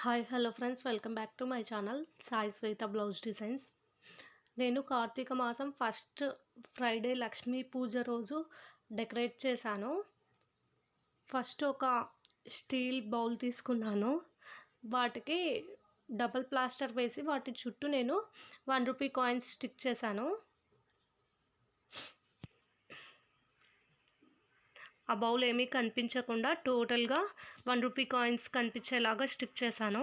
Hi hello friends, welcome back to my channel Sai Shweta blouse designs. నేను కార్తీక మాసం first Friday Lakshmi పూజ రోజు decorate చేశాను. First ఒక స్టీల్ బౌల్ తీసుకున్నాను. వాటికి డబల్ ప్లాస్టర్ వేసి వాటి చుట్టూ నేను ₹1 కాయిన్స్ స్టిక్ చేశాను. ఆ బౌల్ ఏమీ కనిపించకుండా టోటల్గా ₹1 కాయిన్స్ కనిపించేలాగా స్టిక్ చేశాను.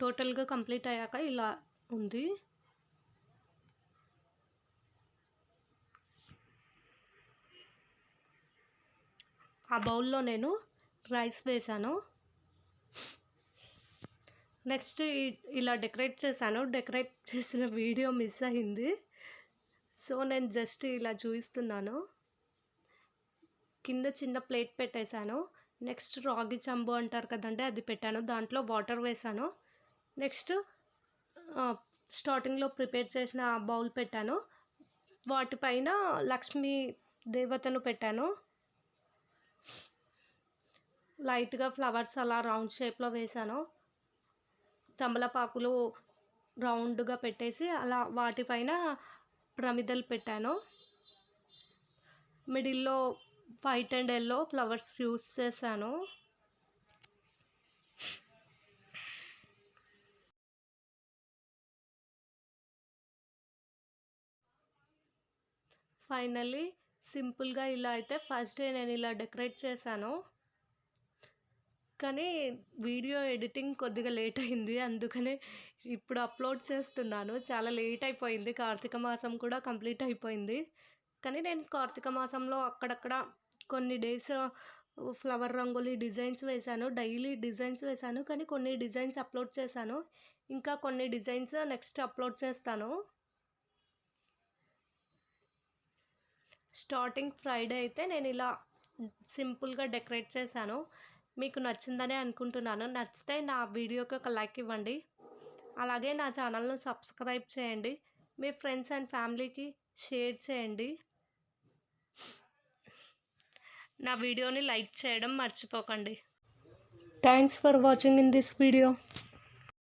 టోటల్గా కంప్లీట్ అయ్యాక ఇలా ఉంది. ఆ బౌల్లో నేను రైస్ వేసాను. నెక్స్ట్ ఇలా డెకరేట్ చేశాను. డెకరేట్ చేసిన వీడియో మిస్ అయింది. సో నేను జస్ట్ ఇలా చూపిస్తున్నాను. కింద చిన్న ప్లేట్ పెట్టేశాను. నెక్స్ట్ రాగి చంబు అంటారు కదండి, అది పెట్టాను. దాంట్లో వాటర్ వేసాను. నెక్స్ట్ స్టార్టింగ్లో ప్రిపేర్ చేసిన బౌల్ పెట్టాను. వాటిపైన లక్ష్మీ దేవతను పెట్టాను. లైట్గా ఫ్లవర్స్ అలా రౌండ్ షేప్లో వేసాను. తమలపాకులు రౌండ్గా పెట్టేసి అలా వాటిపైన ప్రమిదలు పెట్టాను. మిడిల్లో white and yellow flowers use చేశాను. ఫైనల్లీ సింపుల్గా ఇలా అయితే ఫస్ట్ డే నేను ఇలా డెకరేట్ చేశాను. కానీ వీడియో ఎడిటింగ్ కొద్దిగా లేట్ అయింది, అందుకనే ఇప్పుడు అప్లోడ్ చేస్తున్నాను. చాలా లేట్ అయిపోయింది. కార్తీక మాసం కూడా కంప్లీట్ అయిపోయింది. కానీ నేను కార్తీక మాసంలో అక్కడక్కడ కొన్ని డేస్ ఫ్లవర్ రంగోలీ డిజైన్స్ వేశాను. డైలీ డిజైన్స్ వేశాను, కానీ కొన్ని డిజైన్స్ అప్లోడ్ చేశాను. ఇంకా కొన్ని డిజైన్స్ నెక్స్ట్ అప్లోడ్ చేస్తాను. స్టార్టింగ్ ఫ్రైడే అయితే నేను ఇలా సింపుల్గా డెకరేట్ చేశాను. మీకు నచ్చిందనే అనుకుంటున్నాను. నచ్చితే నా వీడియోకి ఒక లైక్ ఇవ్వండి. అలాగే నా ఛానల్ను సబ్స్క్రైబ్ చేయండి. మీ ఫ్రెండ్స్ అండ్ ఫ్యామిలీకి షేర్ చేయండి. నా వీడియోని లైక్ చేయడం మర్చిపోకండి. Thanks for watching in this video.